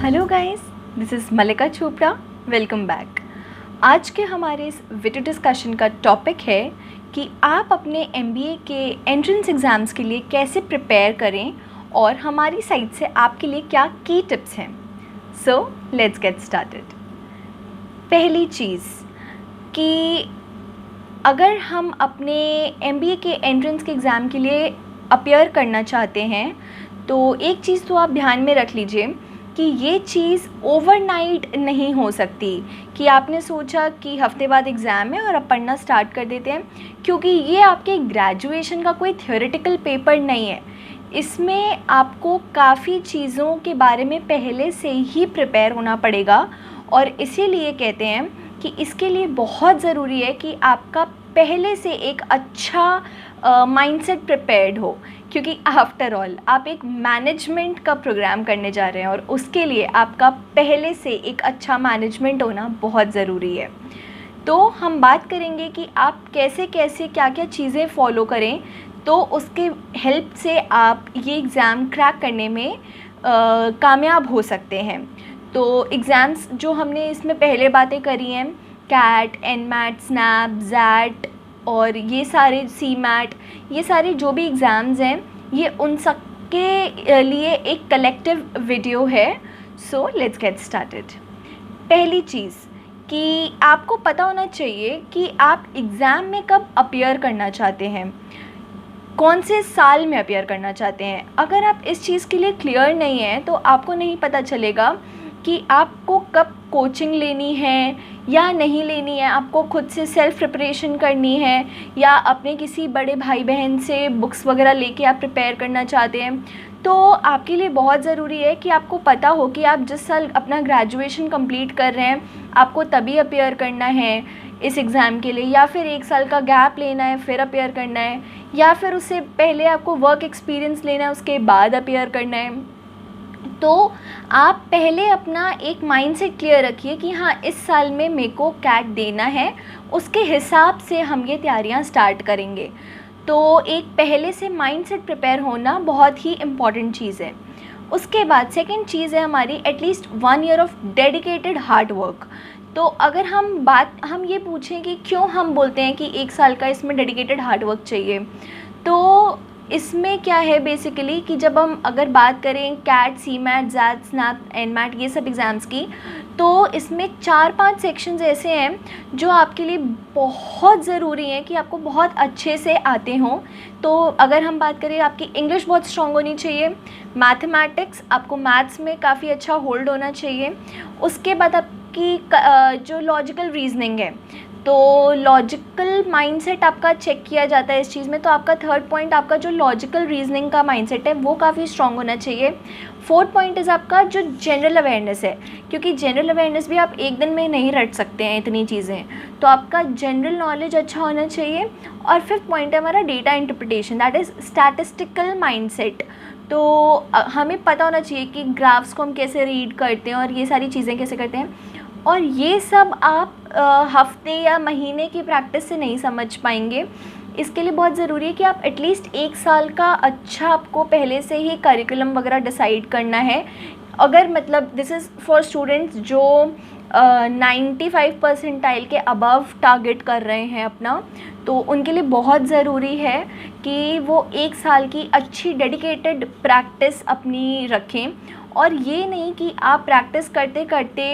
Hello guys, this is Malika Chopra. Welcome back. आज के हमारे इस वीडियो डिस्कशन का टॉपिक है कि आप अपने एमबीए के एंट्रेंस एग्ज़ाम्स के लिए कैसे प्रिपेयर करें और हमारी साइड से आपके लिए क्या की टिप्स हैं। So let's get started. पहली चीज़ कि अगर हम अपने एमबीए के एंट्रेंस के एग्ज़ाम के लिए अपीयर करना चाहते हैं तो एक चीज़ तो आप ध्यान में रख लीजिए कि ये चीज़ ओवरनाइट नहीं हो सकती कि आपने सोचा कि हफ्ते बाद एग्ज़ाम है और अब पढ़ना स्टार्ट कर देते हैं, क्योंकि ये आपके ग्रेजुएशन का कोई थ्योरेटिकल पेपर नहीं है। इसमें आपको काफ़ी चीज़ों के बारे में पहले से ही प्रिपेयर होना पड़ेगा और इसीलिए कहते हैं कि इसके लिए बहुत ज़रूरी है कि आपका पहले से एक अच्छा माइंडसेट प्रिपेयर्ड हो, क्योंकि आफ्टर ऑल आप एक मैनेजमेंट का प्रोग्राम करने जा रहे हैं और उसके लिए आपका पहले से एक अच्छा मैनेजमेंट होना बहुत ज़रूरी है। तो हम बात करेंगे कि आप कैसे कैसे क्या क्या चीज़ें फॉलो करें तो उसके हेल्प से आप ये एग्ज़ाम क्रैक करने में कामयाब हो सकते हैं। तो एग्ज़ाम्स जो हमने इसमें पहले बातें करी हैं, कैट, एनमैट, स्नैप, जैट और ये सारे सीमैट, ये सारे जो भी एग्ज़ाम्स हैं ये उन सब के लिए एक कलेक्टिव वीडियो है। So let's get started. पहली चीज़ कि आपको पता होना चाहिए कि आप एग्ज़ाम में कब अपीयर करना चाहते हैं, कौन से साल में अपीयर करना चाहते हैं। अगर आप इस चीज़ के लिए क्लियर नहीं हैं तो आपको नहीं पता चलेगा कि आपको कब कोचिंग लेनी है या नहीं लेनी है, आपको खुद से सेल्फ़ प्रिपरेशन करनी है या अपने किसी बड़े भाई बहन से बुक्स वगैरह लेके आप प्रिपेयर करना चाहते हैं। तो आपके लिए बहुत ज़रूरी है कि आपको पता हो कि आप जिस साल अपना ग्रेजुएशन कंप्लीट कर रहे हैं आपको तभी अपीयर करना है इस एग्ज़ाम के लिए, या फिर एक साल का गैप लेना है फिर अपीयर करना है, या फिर उससे पहले आपको वर्क एक्सपीरियंस लेना है उसके बाद अपीयर करना है। तो आप पहले अपना एक माइंडसेट क्लियर रखिए कि हाँ इस साल में मेरे को कैट देना है, उसके हिसाब से हम ये तैयारियां स्टार्ट करेंगे। तो एक पहले से माइंडसेट प्रिपेयर होना बहुत ही इम्पॉर्टेंट चीज़ है। उसके बाद सेकंड चीज़ है हमारी at least 1 year of dedicated hard work. तो अगर हम ये पूछें कि क्यों हम बोलते हैं कि 1 साल का इसमें डेडिकेटेड हार्ड वर्क चाहिए, तो इसमें क्या है बेसिकली कि जब हम अगर बात करें CAT, CMAT, XAT, SNAP, NMAT ये सब एग्ज़ाम्स की, तो इसमें 4-5 सेक्शंस ऐसे हैं जो आपके लिए बहुत ज़रूरी हैं कि आपको बहुत अच्छे से आते हों। तो अगर हम बात करें, आपकी इंग्लिश बहुत स्ट्रॉन्ग होनी चाहिए, मैथमेटिक्स, आपको मैथ्स में काफ़ी अच्छा होल्ड होना चाहिए। उसके बाद आपकी जो लॉजिकल रीजनिंग है, तो लॉजिकल माइंडसेट आपका चेक किया जाता है इस चीज़ में। तो आपका थर्ड पॉइंट आपका जो लॉजिकल रीजनिंग का माइंडसेट है वो काफ़ी स्ट्रॉन्ग होना चाहिए। फोर्थ पॉइंट इज़ आपका जो जनरल अवेयरनेस है, क्योंकि जनरल अवेयरनेस भी आप एक दिन में नहीं रट सकते हैं इतनी चीज़ें, तो आपका जनरल नॉलेज अच्छा होना चाहिए। और फिफ्थ पॉइंट है हमारा data interpretation, that is statistical mindset. तो हमें पता होना चाहिए कि ग्राफ्स को हम कैसे रीड करते हैं और ये सारी चीज़ें कैसे करते हैं, और ये सब आप हफ्ते या महीने की प्रैक्टिस से नहीं समझ पाएंगे। इसके लिए बहुत ज़रूरी है कि आप एटलीस्ट 1 साल का अच्छा आपको पहले से ही करिकुलम वगैरह डिसाइड करना है। अगर मतलब दिस इज़ फॉर स्टूडेंट्स जो 95 परसेंटाइल के अबव टारगेट कर रहे हैं अपना, तो उनके लिए बहुत ज़रूरी है कि वो 1 साल की अच्छी डेडिकेटेड प्रैक्टिस अपनी रखें। और ये नहीं कि आप प्रैक्टिस करते करते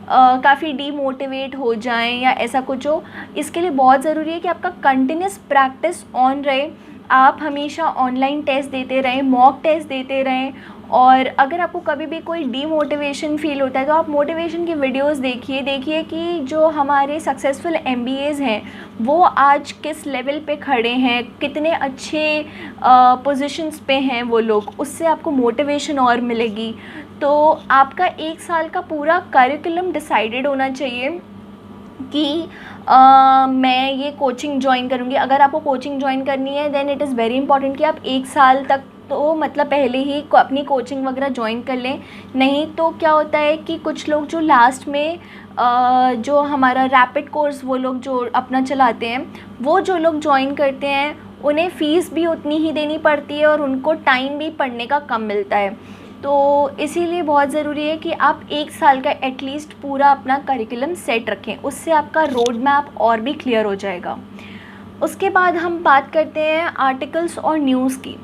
काफ़ी डीमोटिवेट हो जाएं या ऐसा कुछ हो। इसके लिए बहुत ज़रूरी है कि आपका कंटिन्यूस प्रैक्टिस ऑन रहे, आप हमेशा ऑनलाइन टेस्ट देते रहें, मॉक टेस्ट देते रहें। और अगर आपको कभी भी कोई डीमोटिवेशन फ़ील होता है तो आप मोटिवेशन की वीडियोस देखिए कि जो हमारे सक्सेसफुल एमबीएज़ हैं वो आज किस लेवल पे खड़े हैं, कितने अच्छे पोजीशंस पे हैं वो लोग, उससे आपको मोटिवेशन और मिलेगी। तो आपका 1 साल का पूरा करिकुलम डिसाइडेड होना चाहिए कि मैं ये कोचिंग ज्वाइन करूँगी। अगर आपको कोचिंग ज्वाइन करनी है then it is very important कि आप 1 साल तक तो मतलब पहले ही अपनी कोचिंग वगैरह ज्वाइन कर लें। नहीं तो क्या होता है कि कुछ लोग जो लास्ट में जो हमारा रैपिड कोर्स वो लोग जो अपना चलाते हैं, वो जो लोग ज्वाइन करते हैं उन्हें फ़ीस भी उतनी ही देनी पड़ती है और उनको टाइम भी पढ़ने का कम मिलता है। तो इसीलिए बहुत ज़रूरी है कि आप 1 साल का एटलीस्ट पूरा अपना करिकुलम सेट रखें, उससे आपका रोड मैप और भी क्लियर हो जाएगा। उसके बाद हम बात करते हैं आर्टिकल्स और न्यूज़ की।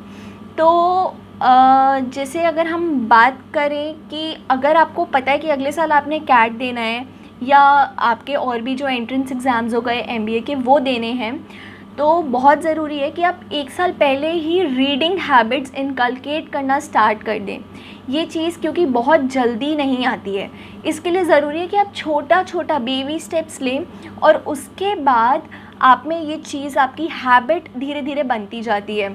तो जैसे अगर हम बात करें कि अगर आपको पता है कि अगले साल आपने कैट देना है या आपके और भी जो एंट्रेंस एग्ज़ाम्स हो गए एमबीए के वो देने हैं, तो बहुत ज़रूरी है कि आप 1 साल पहले ही रीडिंग हैबिट्स इनकलकेट करना स्टार्ट कर दें। ये चीज़ क्योंकि बहुत जल्दी नहीं आती है, इसके लिए ज़रूरी है कि आप छोटा छोटा बेबी स्टेप्स लें और उसके बाद आप में ये चीज़ आपकी हैबिट धीरे धीरे बनती जाती है।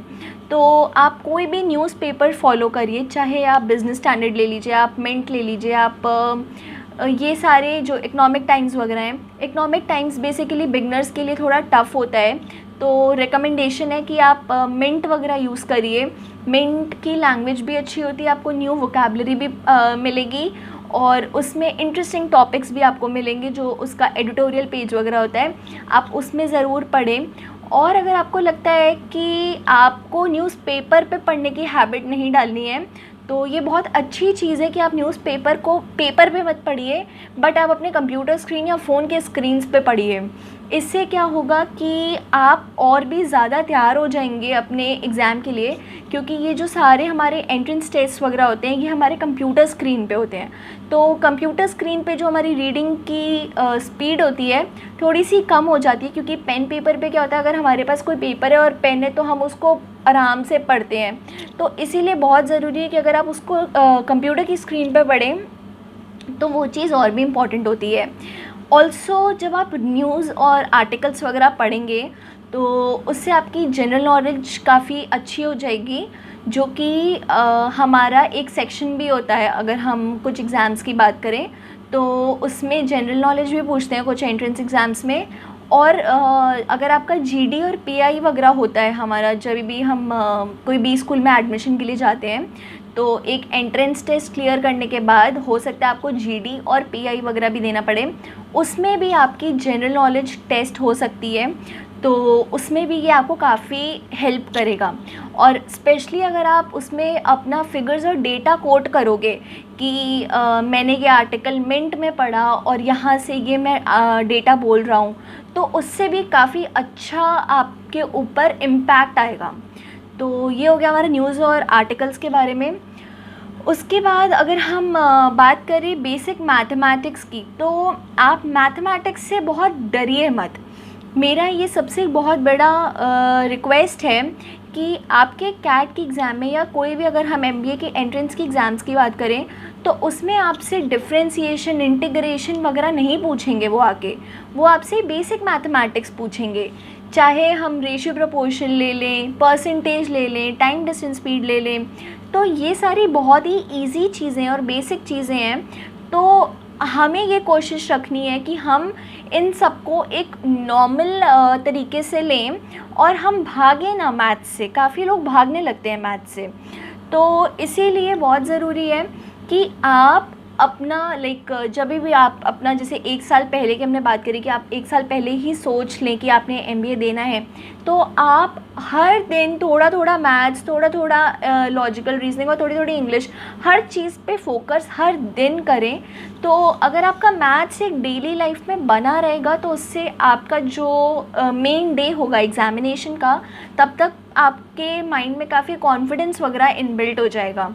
तो आप कोई भी न्यूज़पेपर फॉलो करिए, चाहे आप बिज़नेस स्टैंडर्ड ले लीजिए, आप मिंट ले लीजिए, आप ये सारे जो इकोनॉमिक टाइम्स वगैरह हैं। इकोनॉमिक टाइम्स बेसिकली बिगनर्स के लिए थोड़ा टफ़ होता है, तो रिकमेंडेशन है कि आप मिंट वगैरह यूज़ करिए। मिंट की लैंग्वेज भी अच्छी होती है, आपको न्यू वोकैबलरी भी मिलेगी और उसमें इंटरेस्टिंग टॉपिक्स भी आपको मिलेंगे। जो उसका एडिटोरियल पेज वगैरह होता है आप उसमें ज़रूर पढ़ें। और अगर आपको लगता है कि आपको न्यूज़पेपर पे पढ़ने की हैबिट नहीं डालनी है, तो ये बहुत अच्छी चीज़ है कि आप न्यूज़पेपर को पेपर पे मत पढ़िए, बट आप अपने कंप्यूटर स्क्रीन या फ़ोन के स्क्रीन्स पे पढ़िए। इससे क्या होगा कि आप और भी ज़्यादा तैयार हो जाएंगे अपने एग्ज़ाम के लिए, क्योंकि ये जो सारे हमारे एंट्रेंस टेस्ट वगैरह होते हैं ये हमारे कंप्यूटर स्क्रीन पे होते हैं। तो कंप्यूटर स्क्रीन पे जो हमारी रीडिंग की स्पीड होती है थोड़ी सी कम हो जाती है, क्योंकि पेन पेपर पे क्या होता है, अगर हमारे पास कोई पेपर है और पेन है तो हम उसको आराम से पढ़ते हैं। तो इसीलिए बहुत ज़रूरी है कि अगर आप उसको कंप्यूटर की स्क्रीन पे पढ़ें तो वो चीज़ और भी इम्पॉर्टेंट होती है। ऑल्सो जब आप न्यूज़ और आर्टिकल्स वगैरह पढ़ेंगे तो उससे आपकी जनरल नॉलेज काफ़ी अच्छी हो जाएगी, जो कि हमारा एक सेक्शन भी होता है। अगर हम कुछ एग्ज़ाम्स की बात करें तो उसमें जनरल नॉलेज भी पूछते हैं कुछ एंट्रेंस एग्ज़ाम्स में। और अगर आपका जीडी और पीआई वगैरह होता है हमारा, जब भी हम कोई भी स्कूल में एडमिशन के लिए जाते हैं तो एक एंट्रेंस टेस्ट क्लियर करने के बाद हो सकता है आपको जीडी और पीआई वगैरह भी देना पड़े। उसमें भी आपकी जनरल नॉलेज टेस्ट हो सकती है, तो उसमें भी ये आपको काफ़ी हेल्प करेगा। और स्पेशली अगर आप उसमें अपना फिगर्स और डेटा कोट करोगे कि मैंने ये आर्टिकल मिंट में पढ़ा और यहाँ से ये मैं डेटा बोल रहा हूँ, तो उससे भी काफ़ी अच्छा आपके ऊपर इम्पैक्ट आएगा। तो ये हो गया हमारा न्यूज़ और आर्टिकल्स के बारे में। उसके बाद अगर हम बात करें बेसिक मैथमेटिक्स की, तो आप मैथमेटिक्स से बहुत डरिए मत। मेरा ये सबसे बहुत बड़ा रिक्वेस्ट है कि आपके कैट की एग्ज़ाम में या कोई भी, अगर हम एमबीए के एंट्रेंस की एग्ज़ाम्स की बात करें तो उसमें आपसे डिफरेंशिएशन, इंटीग्रेशन वगैरह नहीं पूछेंगे। वो आपसे बेसिक मैथमेटिक्स पूछेंगे। चाहे हम रेशियो प्रोपोर्शन ले लें, परसेंटेज ले लें, टाइम डिस्टेंस स्पीड ले लें, तो ये सारी बहुत ही इजी चीज़ें और बेसिक चीज़ें हैं। तो हमें ये कोशिश रखनी है कि हम इन सबको एक नॉर्मल तरीके से लें और हम भागें ना मैथ्स से। काफ़ी लोग भागने लगते हैं मैथ्स से, तो इसीलिए बहुत ज़रूरी है कि आप अपना जब भी आप अपना, जैसे 1 साल पहले की हमने बात करी कि आप 1 साल पहले ही सोच लें कि आपने एमबीए देना है, तो आप हर दिन थोड़ा थोड़ा मैथ्स, थोड़ा थोड़ा लॉजिकल रीजनिंग और थोड़ी थोड़ी इंग्लिश, हर चीज़ पे फोकस हर दिन करें। तो अगर आपका मैथ्स एक डेली लाइफ में बना रहेगा तो उससे आपका जो मेन डे होगा एग्ज़ामिनेशन का, तब तक आपके माइंड में काफ़ी कॉन्फिडेंस वगैरह इनबिल्ट हो जाएगा।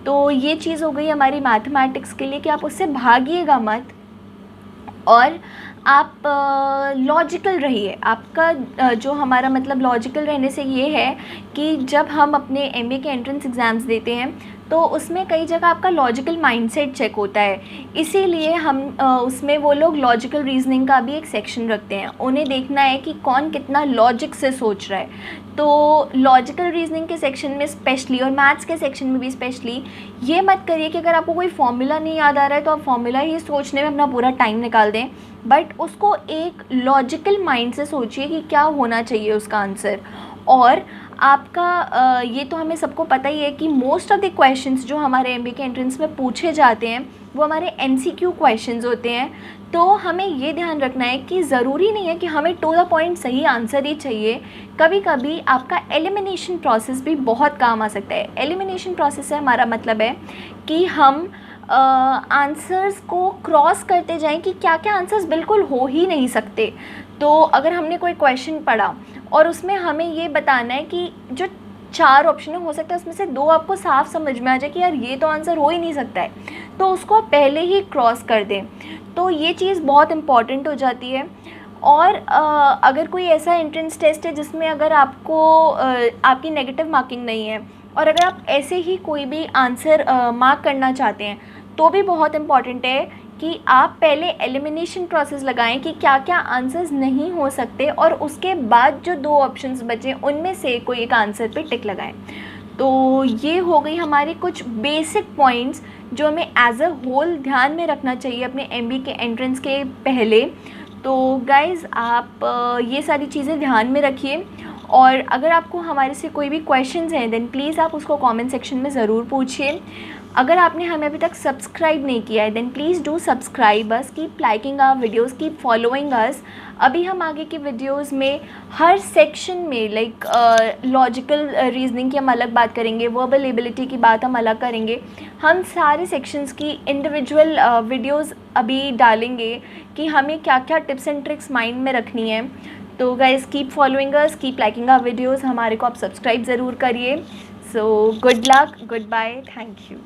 तो ये चीज़ हो गई हमारी मैथमेटिक्स के लिए कि आप उससे भागिएगा मत और आप लॉजिकल रहिए। आपका जो हमारा मतलब लॉजिकल रहने से ये है कि जब हम अपने एमबीए के एंट्रेंस एग्ज़ाम्स देते हैं तो उसमें कई जगह आपका लॉजिकल माइंडसेट चेक होता है। इसीलिए हम उसमें वो लोग लॉजिकल रीजनिंग का भी एक सेक्शन रखते हैं। उन्हें देखना है कि कौन कितना लॉजिक से सोच रहा है। तो लॉजिकल रीजनिंग के सेक्शन में स्पेशली और मैथ्स के सेक्शन में भी स्पेशली ये मत करिए कि अगर आपको कोई फॉर्मूला नहीं याद आ रहा है तो आप फॉर्मूला ही सोचने में अपना पूरा टाइम निकाल दें, बट उसको एक लॉजिकल माइंड से सोचिए कि क्या होना चाहिए उसका आंसर। और आपका ये तो हमें सबको पता ही है कि मोस्ट ऑफ द क्वेश्चंस जो हमारे एमबीए के एंट्रेंस में पूछे जाते हैं वो हमारे एमसीक्यू क्वेश्चंस होते हैं। तो हमें ये ध्यान रखना है कि ज़रूरी नहीं है कि हमें टू द पॉइंट सही आंसर ही चाहिए। कभी कभी आपका एलिमिनेशन प्रोसेस भी बहुत काम आ सकता है। एलिमिनेशन प्रोसेस से हमारा मतलब है कि हम आंसर्स को क्रॉस करते जाएं कि क्या क्या आंसर्स बिल्कुल हो ही नहीं सकते। तो अगर हमने कोई क्वेश्चन पढ़ा और उसमें हमें ये बताना है कि जो 4 ऑप्शन हो सकता है उसमें से 2 आपको साफ समझ में आ जाए कि यार ये तो आंसर हो ही नहीं सकता है, तो उसको आप पहले ही क्रॉस कर दें। तो ये चीज़ बहुत इम्पॉर्टेंट हो जाती है। और अगर कोई ऐसा एंट्रेंस टेस्ट है जिसमें अगर आपको आपकी नेगेटिव मार्किंग नहीं है और अगर आप ऐसे ही कोई भी आंसर मार्क करना चाहते हैं, तो भी बहुत इम्पॉर्टेंट है कि आप पहले एलिमिनेशन प्रोसेस लगाएं कि क्या क्या आंसर्स नहीं हो सकते और उसके बाद जो 2 ऑप्शंस बचे उनमें से कोई एक आंसर पे टिक लगाएं। तो ये हो गई हमारी कुछ बेसिक पॉइंट्स जो हमें एज अ होल ध्यान में रखना चाहिए अपने एमबीए के एंट्रेंस के पहले। तो गाइज़ आप ये सारी चीज़ें ध्यान में रखिए। और अगर आपको हमारे से कोई भी क्वेश्चंस हैं देन प्लीज़ आप उसको कमेंट सेक्शन में ज़रूर पूछिए। अगर आपने हमें अभी तक सब्सक्राइब नहीं किया है then please do subscribe us, keep liking our videos, keep following us. अभी हम आगे की वीडियोस में हर सेक्शन में लाइक लॉजिकल रीजनिंग की हम अलग बात करेंगे, वर्बल एबिलिटी की बात हम अलग करेंगे। हम सारे सेक्शंस की इंडिविजुअल वीडियोस अभी डालेंगे कि हमें क्या क्या टिप्स एंड ट्रिक्स माइंड में रखनी है। तो guys keep following us, keep liking our videos, हमारे को आप सब्सक्राइब ज़रूर करिए। So good luck, good bye, thank you.